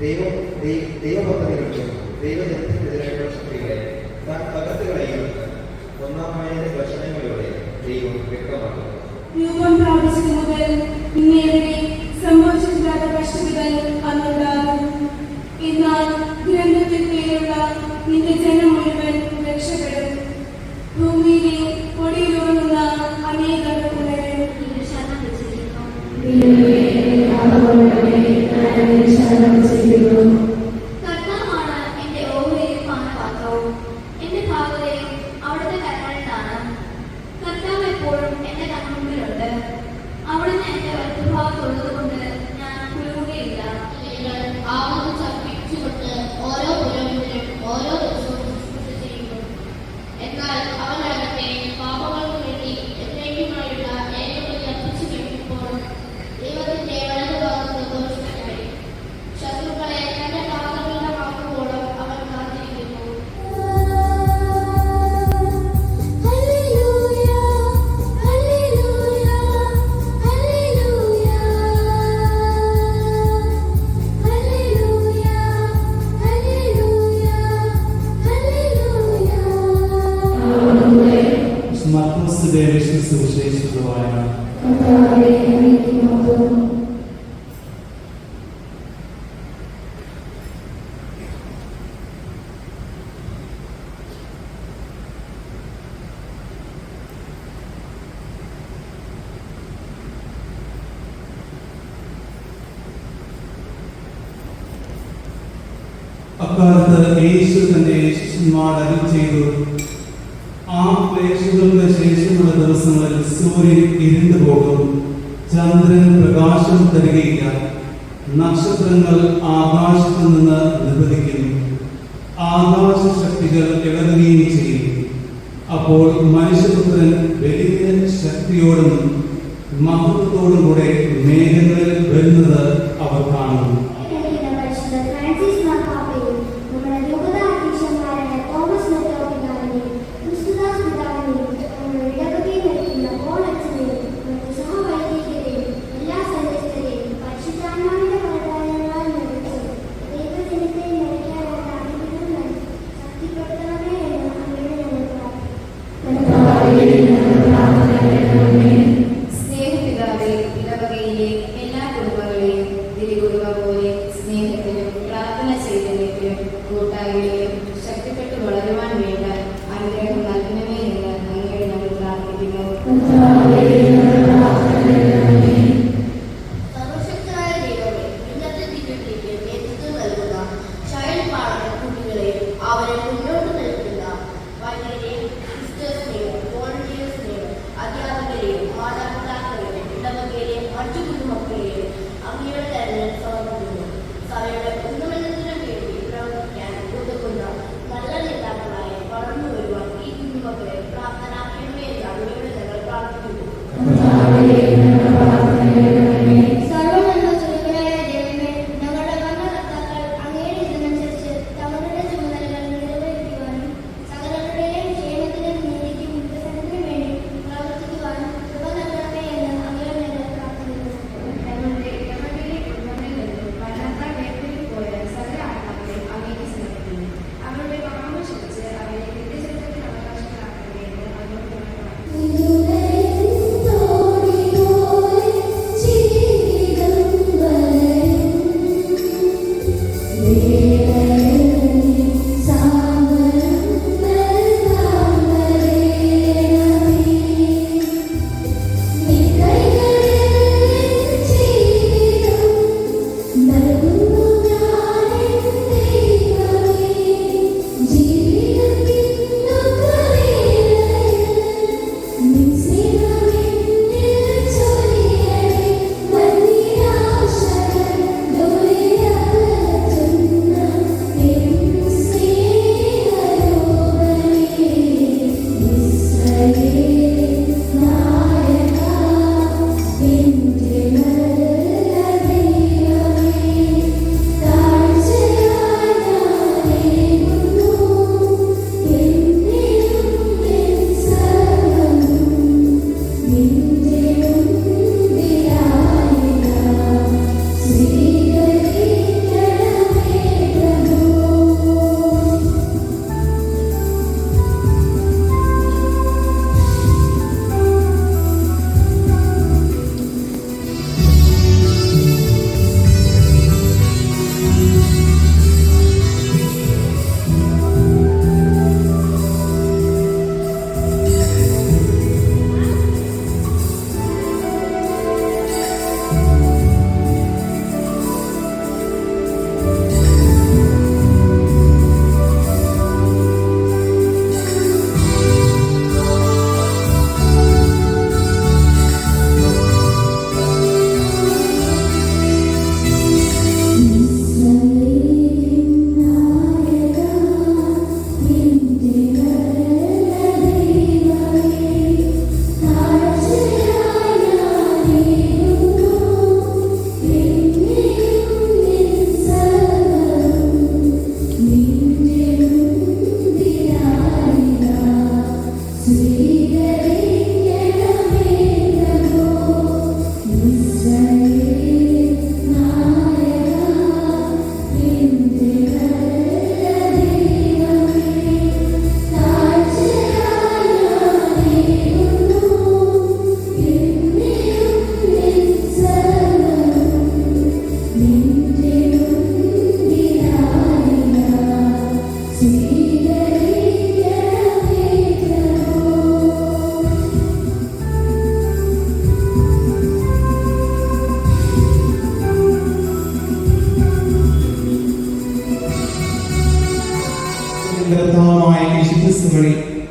ദൈവപദ്ധതികൾക്കും ദൈവജനത്തിനെതിരായിട്ടുള്ള ശക്തികളെ താൻ തകർത്തുകളയുമെന്ന് ഒന്നാമായ ദർശനങ്ങളിലൂടെ ദൈവം വ്യക്തമാക്കുന്നു. രൂപം പ്രാപിച്ചത് മുതൽ ഇന്നേവരെ സംഭവിച്ചിട്ടില്ലാത്ത കഷ്ടതകൾ അന്നുണ്ടാകും. എന്നാൽ ഗ്രന്ഥത്തിൽ പേരുള്ള നിന്റെ ജനം മുഴുവൻ രക്ഷപ്പെടും. ഭൂമിയിലെ പൊടിയിലുറങ്ങുന്ന അനേകർ ഉണരും. കർത്താവാണ് എന്റെ ഓഹരിയും പാനപാത്രവും, എന്റെ ഭാഗതയും അവിടുത്തെ കരങ്ങളിലാണ്. കർത്താവ് എപ്പോഴും എന്റെ കൺമുമ്പിലുണ്ട്. അവിടുന്ന് എന്റെ വലത്തുഭാഗത്തുള്ളത് കൊണ്ട് ഞാൻ കുലുങ്ങുകയില്ല. ആവത് ചർപ്പിച്ചുകൊണ്ട് ഓരോ പുലവിലും ഓരോ ദിവസവും ശുശ്രൂഷിച്ചിരിക്കുന്നു. എന്നാൽ അവനകത്തെ പാപങ്ങൾക്ക് വേണ്ടി എന്നേക്കുമായുള്ള ഏകബലി അർപ്പിച്ചു കഴിഞ്ഞപ്പോൾ ദൈവത്തിന്റെ വലതുഭാഗത്ത് ദോഷത്തിനായി ശത്രുക്കളെ തന്റെ പാദങ്ങളുടെ വാക്കുകളോളം അവൻ കാത്തിരിക്കുന്നു. മർക്കോസിന്റെ സുവിശേഷമായ അക്കാലത്ത് യേശു തന്റെ ശിഷ്യന്മാർ അരുളി ചെയ്തു, ആ ക്ലേശങ്ങൾക്ക് ശേഷമുള്ള ദിവസങ്ങളിൽ സൂര്യൻ ഇരുണ്ടു പോകും, ചന്ദ്രൻ പ്രകാശം തരികയില്ല, നക്ഷത്രങ്ങൾ ആകാശത്തു നിന്ന് നിപതിക്കും, ആകാശ ശക്തികൾ ഇളകുകയും ചെയ്യും. അപ്പോൾ മനുഷ്യപുത്രൻ വലിയ ശക്തിയോടും മഹത്വത്തോടും കൂടെ മേഘങ്ങളിൽ വരുന്നത് അവർ കാണും. സ്നേഹപിതാവേ, ഇടവകയിലെ എല്ലാ കുടുംബങ്ങളെയും തിരുകുറുവ പോലെ സ്നേഹത്തിലും പ്രാർത്ഥന ചൈതന്യത്തിലും കൂട്ടായ്മയിലും ശക്തിപ്പെട്ടു വളരുവാൻ വേണ്ട അനുഗ്രഹം നൽകണമേ എന്ന് അങ്ങയോട് ഞങ്ങൾ പ്രാർത്ഥിക്കുന്നു. സർവശക്തനായ ദൈവമേ, ഇന്നത്തെ ദിവ്യബലിക്ക് നേതൃത്വം നൽകുന്ന ചൈൽഡ് പാഠക കുട്ടികളെയും അവരെ മുന്നോട്ട് നയിക്കുന്ന വൈദ്യരെയും സിസ്റ്റേഴ്സിനെയും വോളണ്ടിയേഴ്സിനെയും അധ്യാപകരെയും മാതാപിതാക്കളെയും ഇടവകയിലെയും മറ്റു കുടുംബങ്ങളെയും അങ്ങയുടെ കരുതൽ സമർപ്പിക്കുന്നു. സഭയുടെ ഉന്നമനത്തിനു വേണ്ടി പ്രവർത്തിക്കാൻ ഉതകുന്ന നല്ല നേതാക്കളായി വളർന്നു വരുവാൻ ഈ കുടുംബങ്ങളെ പ്രാപ്തരാക്കണമേ എന്ന് അങ്ങയോട് ഞങ്ങൾ പ്രാർത്ഥിക്കുന്നു. സർവ്വനന്മ സ്വരൂപനായ ദൈവമേ, ഞങ്ങളുടെ ഭരണകർത്താക്കൾ അങ്ങയുടെ ഇതിനനുസരിച്ച് തങ്ങളുടെ ചുമതലകൾ നിറവേറ്റുവാനും സകലരുടെയും ക്ഷേമത്തിനും നീതിക്കും വികസനത്തിനും വേണ്ടി പ്രവർത്തിക്കുവാനും കൃപ നൽകണമേ എന്ന് അങ്ങയോട് ഞങ്ങൾ പ്രാർത്ഥിക്കുന്നു. ഞങ്ങളുടെ ഇടവകയിലെ കുടുംബങ്ങളിൽ നിന്നും ഭരണക്കാർ വേർപിരിഞ്ഞു പോയ സകല ആത്മാക്കളെ അങ്ങേക്ക് സമർപ്പിക്കുന്നു. അവരുടെ പാപങ്ങൾ ക്ഷമിച്ച് അവരെ നിത്യജീവിതത്തിൽ അവകാശങ്ങളാക്കണമേ എന്ന് അങ്ങയോട് ഞങ്ങൾ പ്രാർത്ഥിക്കുന്നു. ും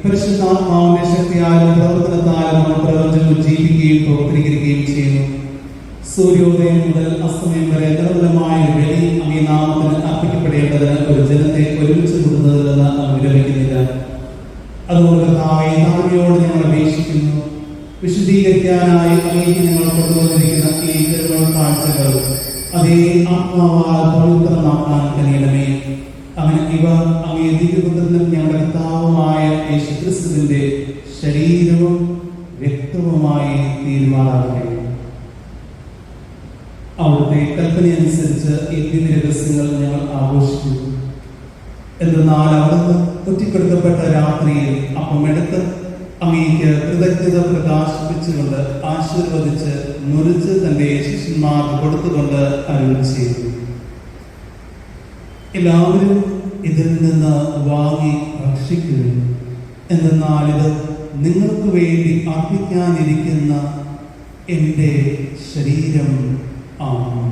പരിശുദ്ധാത്മാവിന്റെ ശക്തിയാലും പ്രവർത്തനത്താലും നമ്മൾ പ്രപഞ്ചത്തിൽ ജീവിക്കുകയും പ്രവർത്തിക്കുകയും ചെയ്യുന്നു. സൂര്യോദയം മുതൽ അസ്തമയം വരെ നിർമ്മലമായ ബലി അങ്ങേ നാമത്തിന് അർപ്പിക്കപ്പെടേണ്ടതിന് ഒരു ജനത്തെ ഒരുമിച്ച് കൂടുന്നതിൽ നിന്ന് അങ്ങ് വിരമിക്കുന്നില്ല. അതുകൊണ്ട് കർത്താവേ, താഴ്മയോട് ഞങ്ങൾ അപേക്ഷിക്കുന്നു. വിശുദ്ധീകരിക്കാനായി അങ്ങേക്ക് ഞങ്ങൾ കൊണ്ടുവന്നിരിക്കുന്ന ഈ തിരുവോണ കാഴ്ചകൾ അതേ ആത്മാവാൽ പവിത്രമാക്കാൻ കഴിയണമേ. അങ്ങനെ ഇവ അങ്ങേ ദിവ്യപുത്രനും ഞങ്ങളുടെ കർത്താവുമായ യേശുക്രിസ്തുവിന്റെ ശരീരവും രക്തവുമായി തീരുമാനമാകട്ടെ. അവിടുത്തെ കൽപ്പനയനുസരിച്ച് ഈ ദിവ്യരഹസ്യങ്ങൾ ഞങ്ങൾ ആഘോഷിക്കുന്നു. എന്നാൽ അവിടുന്ന് ഒറ്റപ്പെടുത്തപ്പെട്ട രാത്രിയിൽ അപ്പമെടുത്ത് അങ്ങേക്ക് കൃതജ്ഞത പ്രകാശിപ്പിച്ചുകൊണ്ട് ആശീർവദിച്ച് മുറിച്ച് തന്റെ ശിഷ്യന്മാർക്ക് കൊടുത്തുകൊണ്ട് അരുളി ചെയ്തു, എല്ലാവരും ഇതിൽ നിന്ന് വാങ്ങി ഭക്ഷിക്കുന്നു. എന്നാൽ ഇത് നിങ്ങൾക്ക് വേണ്ടി അർപ്പിക്കാനിരിക്കുന്ന എൻ്റെ ശരീരം ആണ്.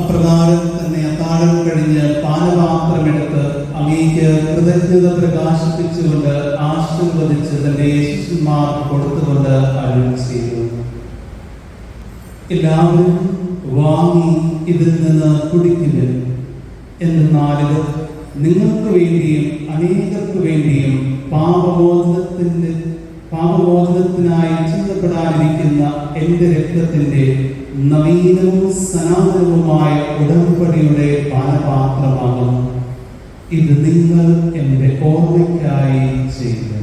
അപ്രകാരം തന്നെ അത്താഴം കഴിഞ്ഞ് പാനപാത്രമെടുത്ത് അങ്ങേക്ക് കൃതജ്ഞത പ്രകാശിപ്പിച്ചുകൊണ്ട് ആശീർവദിച്ച് തന്റെ ശിഷ്യന്മാർക്ക് കൊടുത്തുകൊണ്ട് അരുളി ചെയ്തു, എല്ലാവരും വാങ്ങി ഇതിൽ നിന്ന് കുടിക്കുന്നു. എന്നാൽ ഇത് നിങ്ങൾക്ക് വേണ്ടിയും അനേകർക്ക് വേണ്ടിയും പാപമോചനത്തിനായി ചിന്തപ്പെടാനിരിക്കുന്ന എൻ്റെ രക്തത്തിന്റെ നവീനവും സനാതനവുമായ ഉടമ്പടിയുടെ പാനപാത്രമാകുന്നു. ഇത് നിങ്ങൾ എൻ്റെ ഓർമ്മയ്ക്കായി ചെയ്യുക.